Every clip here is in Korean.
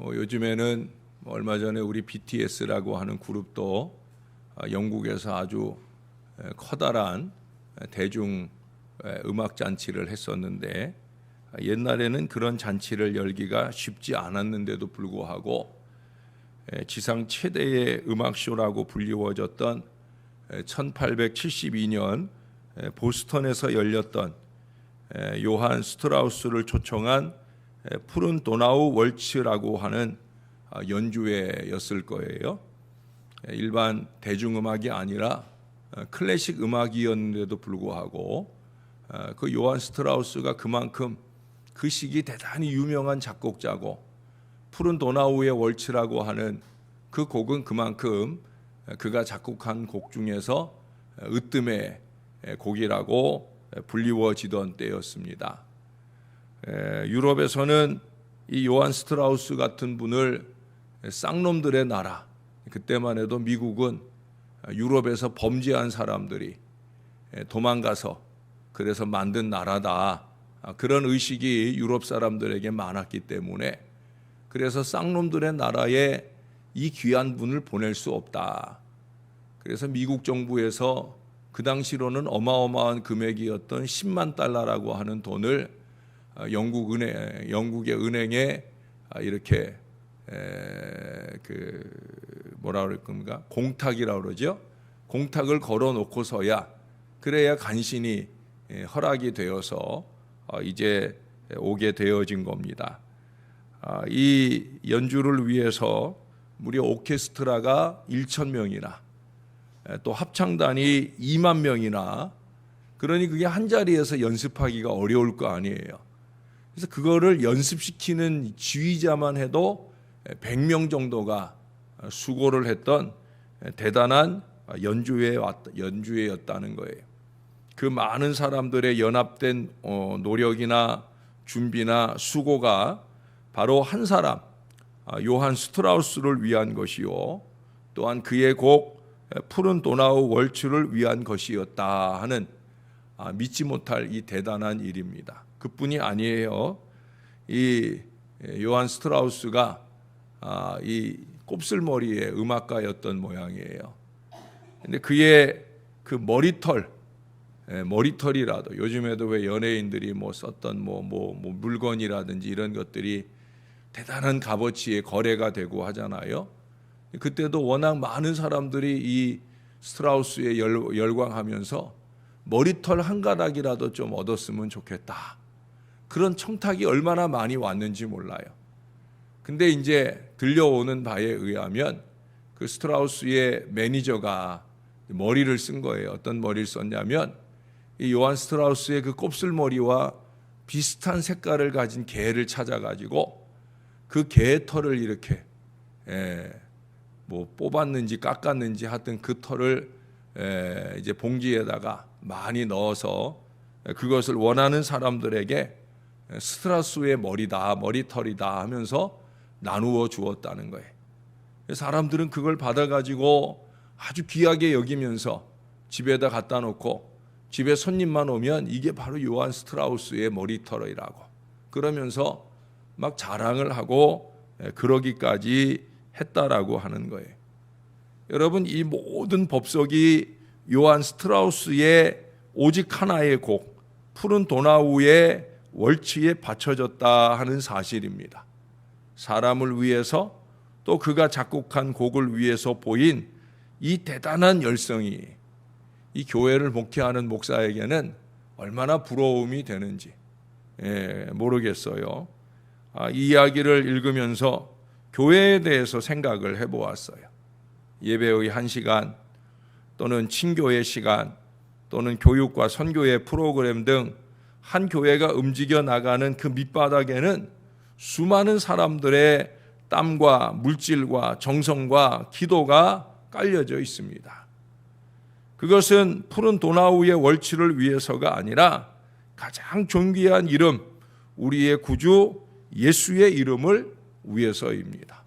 요즘에는 얼마 전에 우리 BTS라고 하는 그룹도 영국에서 아주 커다란 대중 음악 잔치를 했었는데, 옛날에는 그런 잔치를 열기가 쉽지 않았는데도 불구하고 지상 최대의 음악쇼라고 불리워졌던 1872년 보스턴에서 열렸던 요한 스트라우스를 초청한 푸른 도나우 월츠라고 하는 연주회였을 거예요. 일반 대중음악이 아니라 클래식 음악이었는데도 불구하고 그 요한 스트라우스가 그만큼 그 시기 대단히 유명한 작곡자고, 푸른 도나우의 월츠라고 하는 그 곡은 그만큼 그가 작곡한 곡 중에서 으뜸의 곡이라고 불리워지던 때였습니다. 유럽에서는 이 요한 스트라우스 같은 분을 쌍놈들의 나라, 그때만 해도 미국은 유럽에서 범죄한 사람들이 도망가서 그래서 만든 나라다, 그런 의식이 유럽 사람들에게 많았기 때문에, 그래서 쌍놈들의 나라에 이 귀한 분을 보낼 수 없다. 그래서 미국 정부에서 그 당시로는 어마어마한 금액이었던 10만 달러라고 하는 돈을 영국의 은행에 이렇게 뭐라 그럴 겁니까? 공탁이라고 그러죠. 공탁을 걸어 놓고서야 그래야 간신히 허락이 되어서 이제 오게 되어진 겁니다. 이 연주를 위해서 무려 오케스트라가 1,000명이나 또 합창단이 2만 명이나, 그러니 그게 한 자리에서 연습하기가 어려울 거 아니에요. 그래서 그거를 연습시키는 지휘자만 해도 100명 정도가 수고를 했던 대단한 연주회였다는 거예요. 그 많은 사람들의 연합된 노력이나 준비나 수고가 바로 한 사람, 요한 스트라우스를 위한 것이요, 또한 그의 곡 푸른 도나우 월츠를 위한 것이었다 하는 믿지 못할 이 대단한 일입니다. 그뿐이 아니에요. 이 요한 스트라우스가 이 곱슬머리의 음악가였던 모양이에요. 근데 그의 그 머리털이라도, 요즘에도 왜 연예인들이 썼던 물건이라든지 이런 것들이 대단한 값어치의 거래가 되고 하잖아요. 그때도 워낙 많은 사람들이 이 스트라우스에 열광하면서 머리털 한 가닥이라도 좀 얻었으면 좋겠다, 그런 청탁이 얼마나 많이 왔는지 몰라요. 근데 이제 들려오는 바에 의하면 그 스트라우스의 매니저가 머리를 쓴 거예요. 어떤 머리를 썼냐면 이 요한 스트라우스의 그 곱슬머리와 비슷한 색깔을 가진 개를 찾아가지고 그 개의 털을 이렇게 뽑았는지 깎았는지 하여튼 그 털을 이제 봉지에다가 많이 넣어서 그것을 원하는 사람들에게 스트라우스의 머리털이다 하면서 나누어 주었다는 거예요. 사람들은 그걸 받아가지고 아주 귀하게 여기면서 집에다 갖다 놓고, 집에 손님만 오면 이게 바로 요한 스트라우스의 머리털이라고 그러면서 막 자랑을 하고 그러기까지 했다라고 하는 거예요. 여러분, 이 모든 법석이 요한 스트라우스의 오직 하나의 곡 푸른 도나우의 월츠에 바쳐졌다 하는 사실입니다. 사람을 위해서, 또 그가 작곡한 곡을 위해서 보인 이 대단한 열성이 이 교회를 목회하는 목사에게는 얼마나 부러움이 되는지 모르겠어요. 이 이야기를 읽으면서 교회에 대해서 생각을 해보았어요. 예배의 한 시간, 또는 친교의 시간, 또는 교육과 선교의 프로그램 등 한 교회가 움직여 나가는 그 밑바닥에는 수많은 사람들의 땀과 물질과 정성과 기도가 깔려져 있습니다. 그것은 푸른 도나우의 월츠를 위해서가 아니라 가장 존귀한 이름, 우리의 구주 예수의 이름을 위해서입니다.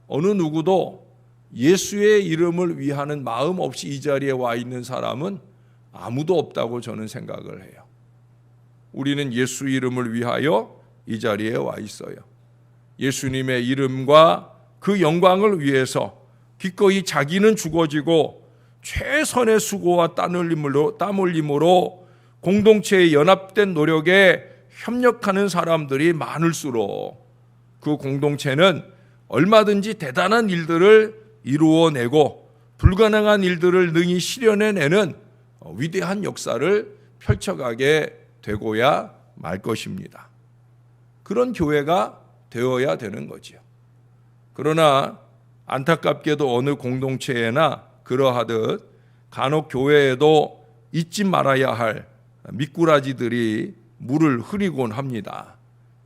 어느 누구도 예수의 이름을 위하는 마음 없이 이 자리에 와 있는 사람은 아무도 없다고 저는 생각을 해요. 우리는 예수 이름을 위하여 이 자리에 와 있어요. 예수님의 이름과 그 영광을 위해서 기꺼이 자기는 죽어지고 최선의 수고와 땀 흘림으로 공동체의 연합된 노력에 협력하는 사람들이 많을수록 그 공동체는 얼마든지 대단한 일들을 이루어내고 불가능한 일들을 능히 실현해내는 위대한 역사를 펼쳐가게 되고야 말 것입니다. 그런 교회가 되어야 되는 거죠. 그러나 안타깝게도 어느 공동체에나 그러하듯 간혹 교회에도 잊지 말아야 할 미꾸라지들이 물을 흐리곤 합니다.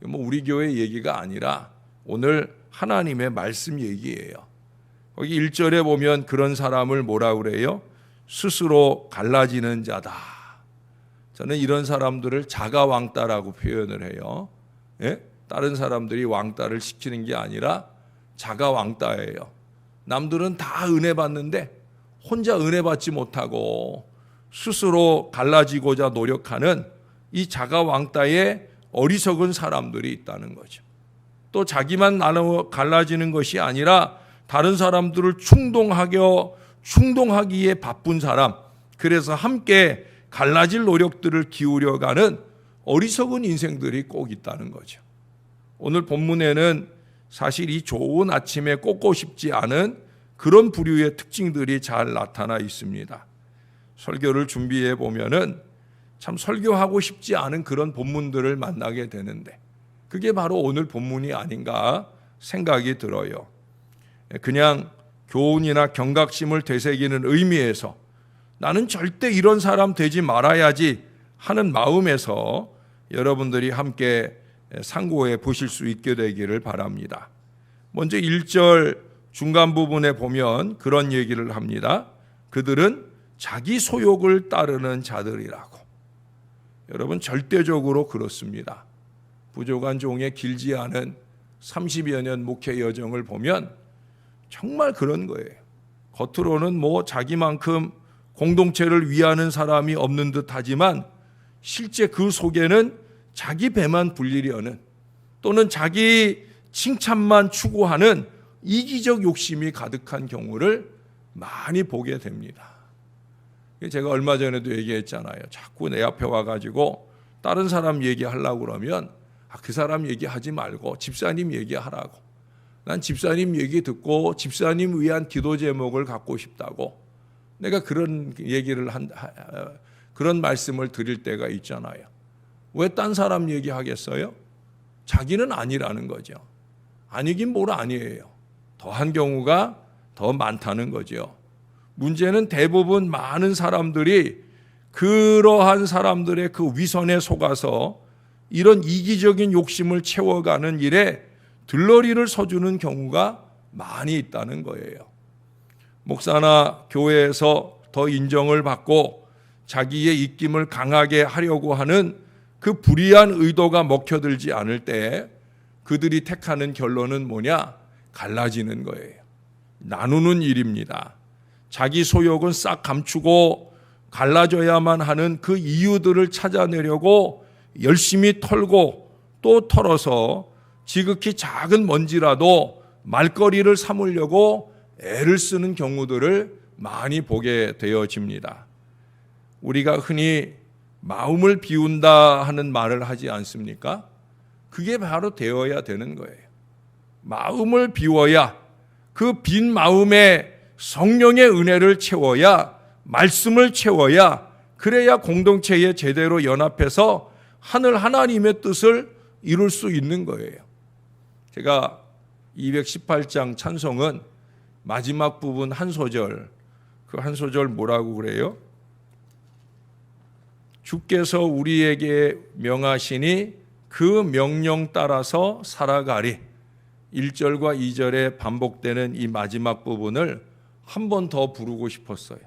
우리 교회 얘기가 아니라 오늘 하나님의 말씀 얘기예요. 거기 1절에 보면 그런 사람을 뭐라 그래요? 스스로 갈라지는 자다. 저는 이런 사람들을 자가왕따라고 표현을 해요. 예? 다른 사람들이 왕따를 시키는 게 아니라 자가왕따예요. 남들은 다 은혜 받는데 혼자 은혜 받지 못하고 스스로 갈라지고자 노력하는 이 자가왕따의 어리석은 사람들이 있다는 거죠. 또 자기만 나눠 갈라지는 것이 아니라 다른 사람들을 충동하기에 바쁜 사람, 그래서 함께 갈라질 노력들을 기울여가는 어리석은 인생들이 꼭 있다는 거죠. 오늘 본문에는 사실 이 좋은 아침에 꽂고 싶지 않은 그런 부류의 특징들이 잘 나타나 있습니다. 설교를 준비해 보면은 참 설교하고 싶지 않은 그런 본문들을 만나게 되는데 그게 바로 오늘 본문이 아닌가 생각이 들어요. 그냥 교훈이나 경각심을 되새기는 의미에서 나는 절대 이런 사람 되지 말아야지 하는 마음에서 여러분들이 함께 상고해 보실 수 있게 되기를 바랍니다. 먼저 1절 중간 부분에 보면 그런 얘기를 합니다. 그들은 자기 소욕을 따르는 자들이라고. 여러분 절대적으로 그렇습니다. 부족한 종의 길지 않은 30여 년 목회 여정을 보면 정말 그런 거예요. 겉으로는 자기만큼 공동체를 위하는 사람이 없는 듯 하지만 실제 그 속에는 자기 배만 불리려는 또는 자기 칭찬만 추구하는 이기적 욕심이 가득한 경우를 많이 보게 됩니다. 제가 얼마 전에도 얘기했잖아요. 자꾸 내 앞에 와가지고 다른 사람 얘기하려고 그러면 그 사람 얘기하지 말고 집사님 얘기하라고. 난 집사님 얘기 듣고 집사님 위한 기도 제목을 갖고 싶다고. 내가 그런 얘기를 그런 말씀을 드릴 때가 있잖아요. 왜 딴 사람 얘기하겠어요? 자기는 아니라는 거죠. 아니긴 뭘 아니에요. 더한 경우가 더 많다는 거죠. 문제는 대부분 많은 사람들이 그러한 사람들의 그 위선에 속아서 이런 이기적인 욕심을 채워가는 일에 들러리를 서주는 경우가 많이 있다는 거예요. 목사나 교회에서 더 인정을 받고 자기의 입김을 강하게 하려고 하는 그 불의한 의도가 먹혀들지 않을 때 그들이 택하는 결론은 뭐냐? 갈라지는 거예요. 나누는 일입니다. 자기 소욕은 싹 감추고 갈라져야만 하는 그 이유들을 찾아내려고 열심히 털고 또 털어서 지극히 작은 먼지라도 말거리를 삼으려고 애를 쓰는 경우들을 많이 보게 되어집니다. 우리가 흔히 마음을 비운다 하는 말을 하지 않습니까? 그게 바로 되어야 되는 거예요. 마음을 비워야 그 빈 마음에 성령의 은혜를 채워야 말씀을 채워야 그래야 공동체에 제대로 연합해서 하늘 하나님의 뜻을 이룰 수 있는 거예요. 제가 218장 찬송은 마지막 부분 한 소절, 그 한 소절 뭐라고 그래요? 주께서 우리에게 명하시니 그 명령 따라서 살아가리. 1절과 2절에 반복되는 이 마지막 부분을 한 번 더 부르고 싶었어요.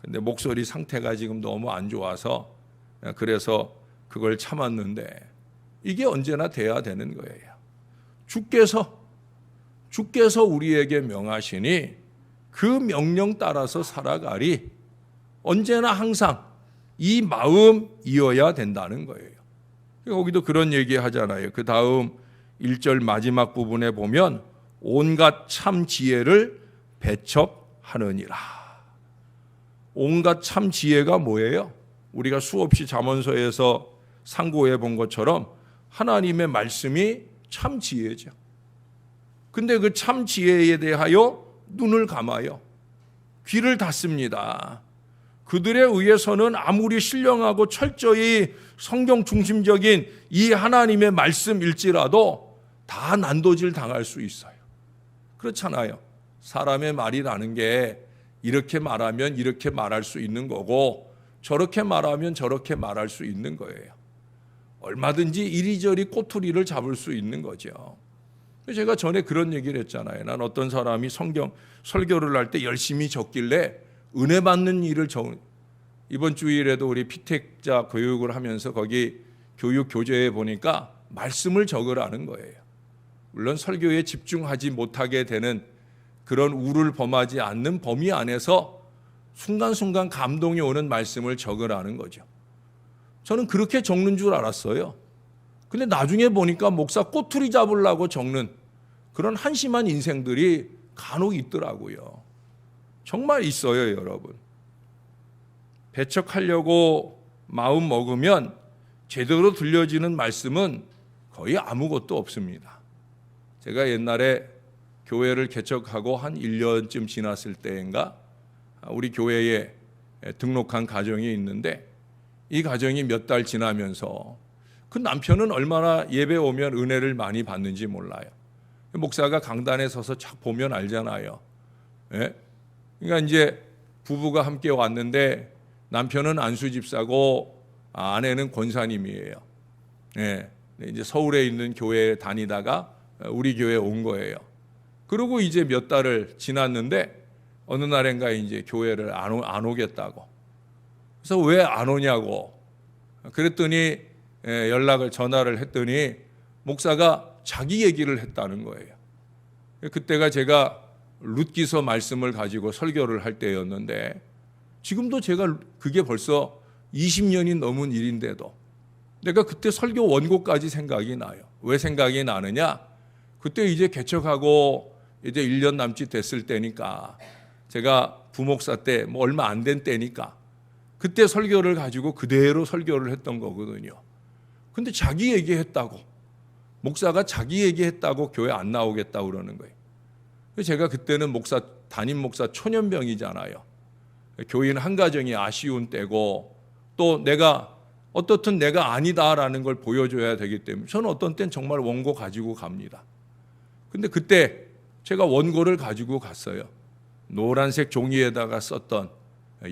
근데 목소리 상태가 지금 너무 안 좋아서 그래서 그걸 참았는데 이게 언제나 돼야 되는 거예요. 주께서 우리에게 명하시니 그 명령 따라서 살아가리. 언제나 항상 이 마음이어야 된다는 거예요. 거기도 그런 얘기 하잖아요. 그 다음 1절 마지막 부분에 보면 온갖 참 지혜를 배척하느니라. 온갖 참 지혜가 뭐예요? 우리가 수없이 잠언서에서 상고해 본 것처럼 하나님의 말씀이 참 지혜죠. 근데 그 참 지혜에 대하여 눈을 감아요. 귀를 닫습니다. 그들에 의해서는 아무리 신령하고 철저히 성경 중심적인 이 하나님의 말씀일지라도 다 난도질 당할 수 있어요. 그렇잖아요. 사람의 말이라는 게 이렇게 말하면 이렇게 말할 수 있는 거고 저렇게 말하면 저렇게 말할 수 있는 거예요. 얼마든지 이리저리 꼬투리를 잡을 수 있는 거죠. 제가 전에 그런 얘기를 했잖아요. 난 어떤 사람이 성경 설교를 할 때 열심히 적길래 은혜 받는 일을 이번 주일에도 우리 피택자 교육을 하면서 거기 교육 교재에 보니까 말씀을 적으라는 거예요. 물론 설교에 집중하지 못하게 되는 그런 우를 범하지 않는 범위 안에서 순간순간 감동이 오는 말씀을 적으라는 거죠. 저는 그렇게 적는 줄 알았어요. 근데 나중에 보니까 목사 꼬투리 잡으려고 적는 그런 한심한 인생들이 간혹 있더라고요. 정말 있어요, 여러분. 배척하려고 마음 먹으면 제대로 들려지는 말씀은 거의 아무것도 없습니다. 제가 옛날에 교회를 개척하고 한 1년쯤 지났을 때인가 우리 교회에 등록한 가정이 있는데 이 가정이 몇 달 지나면서 그 남편은 얼마나 예배 오면 은혜를 많이 받는지 몰라요. 목사가 강단에 서서 착 보면 알잖아요. 예? 그러니까 이제 부부가 함께 왔는데 남편은 안수 집사고 아내는 권사님이에요. 예. 이제 서울에 있는 교회에 다니다가 우리 교회에 온 거예요. 그리고 이제 몇 달을 지났는데 어느 날인가 이제 교회를 안 오겠다고. 그래서 왜 안 오냐고. 그랬더니 전화를 했더니 목사가 자기 얘기를 했다는 거예요. 그때가 제가 룻기서 말씀을 가지고 설교를 할 때였는데 지금도 제가 그게 벌써 20년이 넘은 일인데도 내가 그때 설교 원고까지 생각이 나요. 왜 생각이 나느냐? 그때 이제 개척하고 이제 1년 남짓 됐을 때니까 제가 부목사 때 뭐 얼마 안 된 때니까 그때 설교를 가지고 그대로 설교를 했던 거거든요. 근데 자기 얘기했다고 목사가 자기 얘기했다고 교회 안 나오겠다고 그러는 거예요. 제가 그때는 담임 목사 초년병이잖아요. 교인 한 가정이 아쉬운 때고 또 내가 어떻든 내가 아니다라는 걸 보여줘야 되기 때문에 저는 어떤 땐 정말 원고 가지고 갑니다. 근데 그때 제가 원고를 가지고 갔어요. 노란색 종이에다가 썼던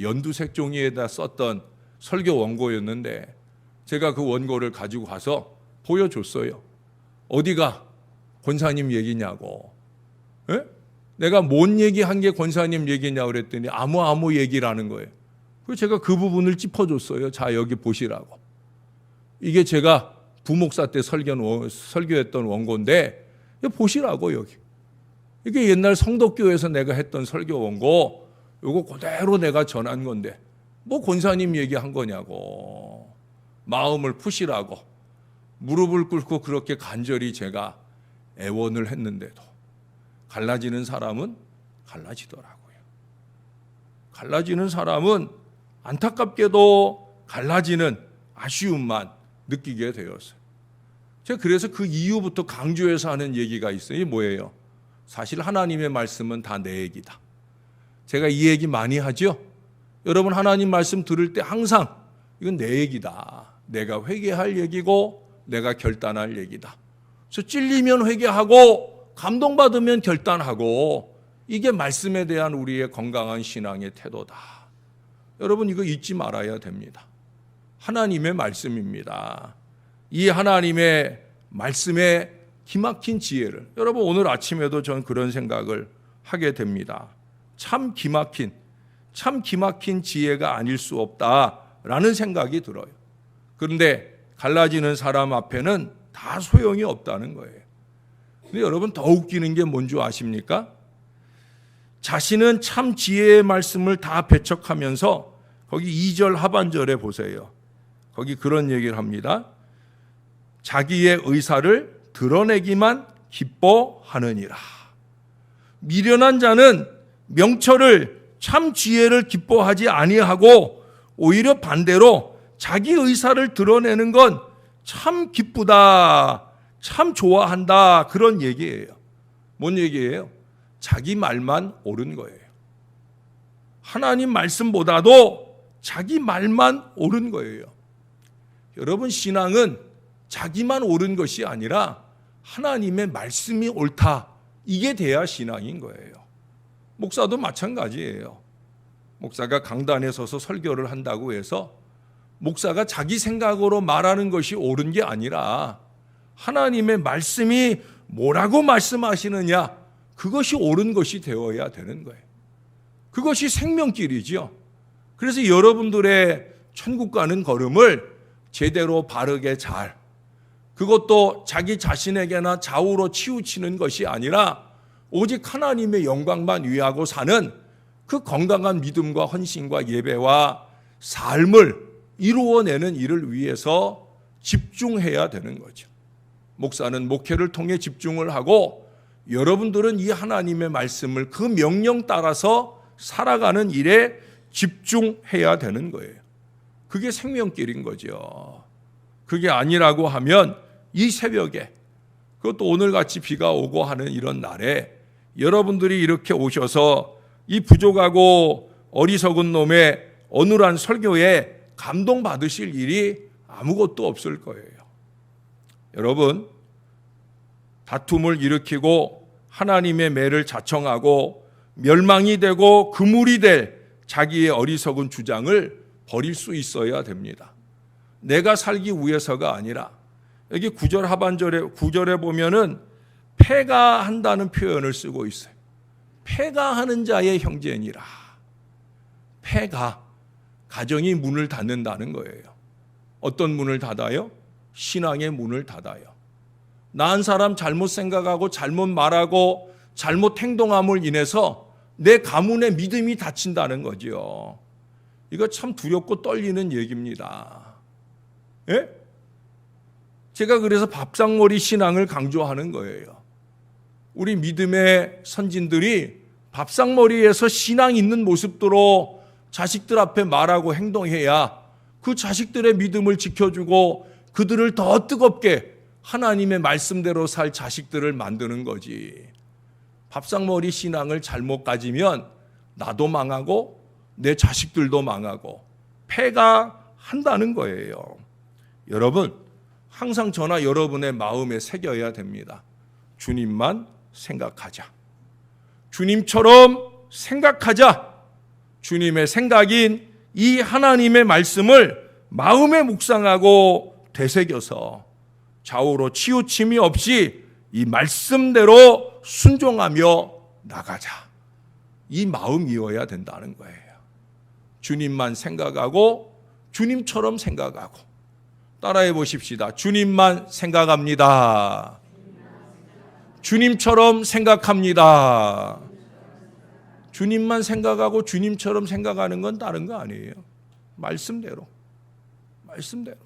연두색 종이에다 썼던 설교 원고였는데 제가 그 원고를 가지고 가서 보여줬어요. 어디가 권사님 얘기냐고. 에? 내가 뭔 얘기한 게 권사님 얘기냐고 그랬더니 아무 얘기라는 거예요. 그래서 제가 그 부분을 짚어줬어요. 자, 여기 보시라고. 이게 제가 부목사 때 설교했던 원고인데 보시라고 여기. 이게 옛날 성덕교에서 내가 했던 설교 원고 요거 그대로 내가 전한 건데 뭐 권사님 얘기한 거냐고. 마음을 푸시라고. 무릎을 꿇고 그렇게 간절히 제가 애원을 했는데도 갈라지는 사람은 갈라지더라고요. 갈라지는 사람은 안타깝게도 갈라지는 아쉬움만 느끼게 되었어요. 제가 그래서 그 이후부터 강조해서 하는 얘기가 있어요. 이게 뭐예요? 사실 하나님의 말씀은 다 내 얘기다. 제가 이 얘기 많이 하죠? 여러분 하나님 말씀 들을 때 항상 이건 내 얘기다. 내가 회개할 얘기고 내가 결단할 얘기다. 그래서 찔리면 회개하고 감동받으면 결단하고 이게 말씀에 대한 우리의 건강한 신앙의 태도다. 여러분 이거 잊지 말아야 됩니다. 하나님의 말씀입니다. 이 하나님의 말씀의 기막힌 지혜를 여러분 오늘 아침에도 전 그런 생각을 하게 됩니다. 참 기막힌 지혜가 아닐 수 없다라는 생각이 들어요. 그런데 갈라지는 사람 앞에는 다 소용이 없다는 거예요. 근데 여러분 더 웃기는 게 뭔지 아십니까? 자신은 참 지혜의 말씀을 다 배척하면서 거기 2절 하반절에 보세요. 거기 그런 얘기를 합니다. 자기의 의사를 드러내기만 기뻐하느니라. 미련한 자는 명철을 참 지혜를 기뻐하지 아니하고 오히려 반대로 자기 의사를 드러내는 건 참 기쁘다, 참 좋아한다, 그런 얘기예요. 뭔 얘기예요? 자기 말만 옳은 거예요. 하나님 말씀보다도 자기 말만 옳은 거예요. 여러분, 신앙은 자기만 옳은 것이 아니라 하나님의 말씀이 옳다, 이게 돼야 신앙인 거예요. 목사도 마찬가지예요. 목사가 강단에 서서 설교를 한다고 해서 목사가 자기 생각으로 말하는 것이 옳은 게 아니라 하나님의 말씀이 뭐라고 말씀하시느냐, 그것이 옳은 것이 되어야 되는 거예요. 그것이 생명길이죠. 그래서 여러분들의 천국 가는 걸음을 제대로 바르게 잘, 그것도 자기 자신에게나 좌우로 치우치는 것이 아니라 오직 하나님의 영광만 위하고 사는 그 건강한 믿음과 헌신과 예배와 삶을 이루어내는 일을 위해서 집중해야 되는 거죠. 목사는 목회를 통해 집중을 하고 여러분들은 이 하나님의 말씀을 그 명령 따라서 살아가는 일에 집중해야 되는 거예요. 그게 생명길인 거죠. 그게 아니라고 하면 이 새벽에, 그것도 오늘같이 비가 오고 하는 이런 날에 여러분들이 이렇게 오셔서 이 부족하고 어리석은 놈의 어눌한 설교에 감동받으실 일이 아무것도 없을 거예요. 여러분, 다툼을 일으키고 하나님의 매를 자청하고 멸망이 되고 그물이 될 자기의 어리석은 주장을 버릴 수 있어야 됩니다. 내가 살기 위해서가 아니라, 여기 9절 하반절에 9절에 보면은 패가한다는 표현을 쓰고 있어요. 패가하는 자의 형제니라. 패가, 가정이 문을 닫는다는 거예요. 어떤 문을 닫아요? 신앙의 문을 닫아요. 나 한 사람 잘못 생각하고 잘못 말하고 잘못 행동함을 인해서 내 가문의 믿음이 닫힌다는 거죠. 이거 참 두렵고 떨리는 얘기입니다. 예? 제가 그래서 밥상머리 신앙을 강조하는 거예요. 우리 믿음의 선진들이 밥상머리에서 신앙 있는 모습으로 자식들 앞에 말하고 행동해야 그 자식들의 믿음을 지켜주고 그들을 더 뜨겁게 하나님의 말씀대로 살 자식들을 만드는 거지. 밥상머리 신앙을 잘못 가지면 나도 망하고 내 자식들도 망하고 패가한다는 거예요. 여러분, 항상 저나 여러분의 마음에 새겨야 됩니다. 주님만 생각하자. 주님처럼 생각하자. 주님의 생각인 이 하나님의 말씀을 마음에 묵상하고 되새겨서 좌우로 치우침이 없이 이 말씀대로 순종하며 나가자. 이 마음이어야 된다는 거예요. 주님만 생각하고 주님처럼 생각하고. 따라해 보십시다. 주님만 생각합니다. 주님처럼 생각합니다. 주님만 생각하고 주님처럼 생각하는 건 다른 거 아니에요. 말씀대로. 말씀대로.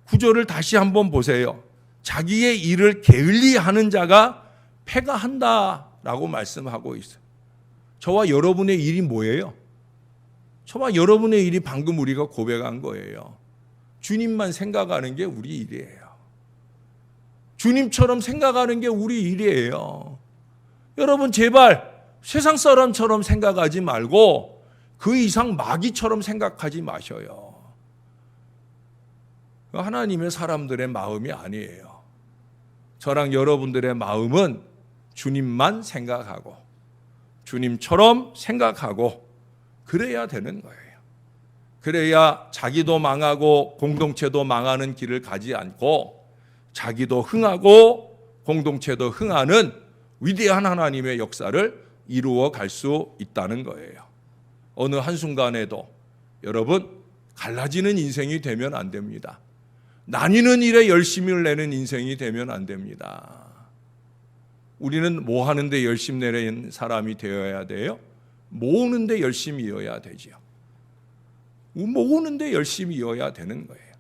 구절을 다시 한번 보세요. 자기의 일을 게을리하는 자가 패가한다라고 말씀하고 있어요. 저와 여러분의 일이 뭐예요? 저와 여러분의 일이 방금 우리가 고백한 거예요. 주님만 생각하는 게 우리 일이에요. 주님처럼 생각하는 게 우리 일이에요. 여러분, 제발 세상 사람처럼 생각하지 말고 그 이상 마귀처럼 생각하지 마셔요. 하나님의 사람들의 마음이 아니에요. 저랑 여러분들의 마음은 주님만 생각하고 주님처럼 생각하고 그래야 되는 거예요. 그래야 자기도 망하고 공동체도 망하는 길을 가지 않고 자기도 흥하고 공동체도 흥하는 위대한 하나님의 역사를 이루어 갈 수 있다는 거예요. 어느 한순간에도 여러분, 갈라지는 인생이 되면 안 됩니다. 나뉘는 일에 열심을 내는 인생이 되면 안 됩니다. 우리는 뭐 하는데 열심 내는 사람이 되어야 돼요? 모으는데 열심이어야 되죠. 모으는데 열심이어야 되는 거예요.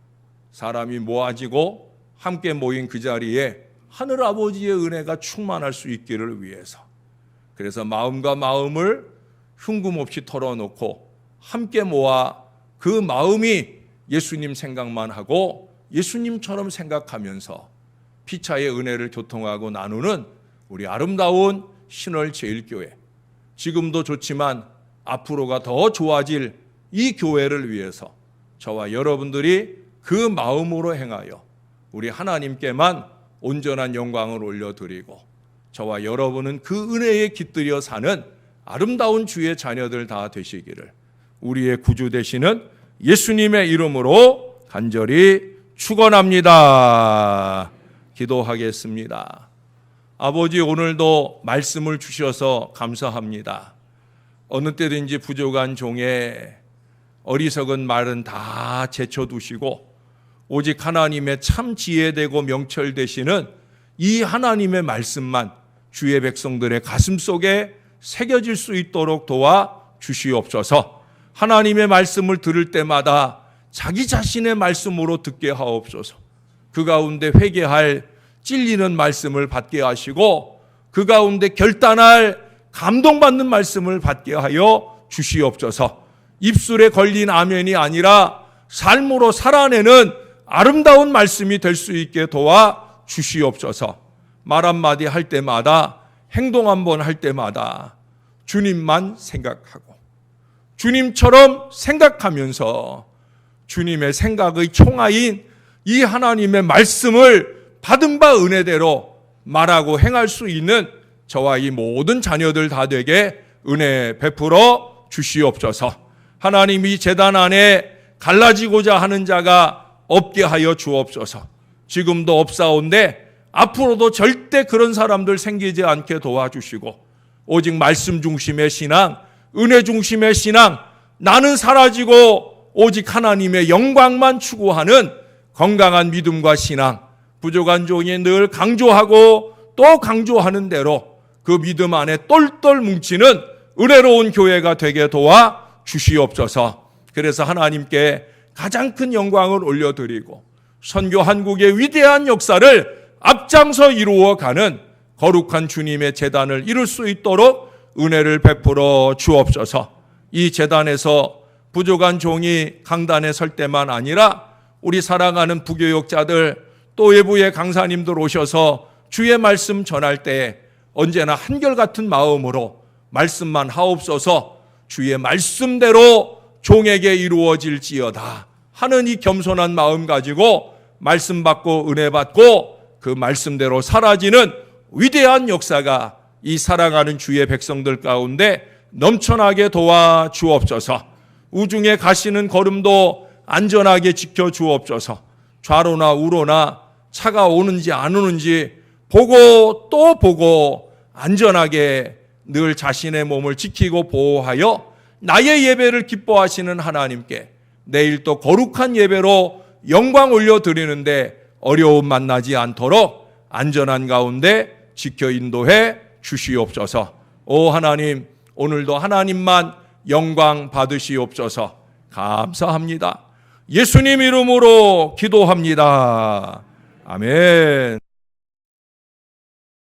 사람이 모아지고 함께 모인 그 자리에 하늘 아버지의 은혜가 충만할 수 있기를 위해서, 그래서 마음과 마음을 흉금없이 털어놓고 함께 모아 그 마음이 예수님 생각만 하고 예수님처럼 생각하면서 피차의 은혜를 교통하고 나누는 우리 아름다운 신월 제일교회, 지금도 좋지만 앞으로가 더 좋아질 이 교회를 위해서 저와 여러분들이 그 마음으로 행하여 우리 하나님께만 온전한 영광을 올려드리고 저와 여러분은 그 은혜에 깃들여 사는 아름다운 주의 자녀들 다 되시기를 우리의 구주 되시는 예수님의 이름으로 간절히 축원합니다. 기도하겠습니다. 아버지, 오늘도 말씀을 주셔서 감사합니다. 어느 때든지 부족한 종의 어리석은 말은 다 제쳐두시고 오직 하나님의 참 지혜되고 명철되시는 이 하나님의 말씀만 주의 백성들의 가슴 속에 새겨질 수 있도록 도와 주시옵소서. 하나님의 말씀을 들을 때마다 자기 자신의 말씀으로 듣게 하옵소서. 그 가운데 회개할 찔리는 말씀을 받게 하시고 그 가운데 결단할 감동받는 말씀을 받게 하여 주시옵소서. 입술에 걸린 아멘이 아니라 삶으로 살아내는 아름다운 말씀이 될 수 있게 도와 주시옵소서. 말 한마디 할 때마다, 행동 한번 할 때마다 주님만 생각하고 주님처럼 생각하면서 주님의 생각의 총아인 이 하나님의 말씀을 받은 바 은혜대로 말하고 행할 수 있는 저와 이 모든 자녀들 다 되게 은혜 베풀어 주시옵소서. 하나님, 이 제단 안에 갈라지고자 하는 자가 없게 하여 주옵소서. 지금도 없사온데 앞으로도 절대 그런 사람들 생기지 않게 도와주시고 오직 말씀 중심의 신앙, 은혜 중심의 신앙, 나는 사라지고 오직 하나님의 영광만 추구하는 건강한 믿음과 신앙, 부족한 종이 늘 강조하고 또 강조하는 대로 그 믿음 안에 똘똘 뭉치는 은혜로운 교회가 되게 도와 주시옵소서. 그래서 하나님께 가장 큰 영광을 올려드리고 선교 한국의 위대한 역사를 앞장서 이루어가는 거룩한 주님의 제단을 이룰 수 있도록 은혜를 베풀어 주옵소서. 이 제단에서 부족한 종이 강단에 설 때만 아니라 우리 사랑하는 부교역자들 또 외부의 강사님들 오셔서 주의 말씀 전할 때 언제나 한결같은 마음으로 말씀만 하옵소서. 주의 말씀대로 종에게 이루어질지어다 하는 이 겸손한 마음 가지고 말씀 받고 은혜 받고 그 말씀대로 사라지는 위대한 역사가 이 사랑하는 주의 백성들 가운데 넘쳐나게 도와 주옵소서. 우중에 가시는 걸음도 안전하게 지켜 주옵소서. 좌로나 우로나 차가 오는지 안 오는지 보고 또 보고 안전하게 늘 자신의 몸을 지키고 보호하여 나의 예배를 기뻐하시는 하나님께 내일 또 거룩한 예배로 영광 올려드리는데 어려움 만나지 않도록 안전한 가운데 지켜 인도해 주시옵소서. 오 하나님, 오늘도 하나님만 영광 받으시옵소서. 감사합니다. 예수님 이름으로 기도합니다. 아멘.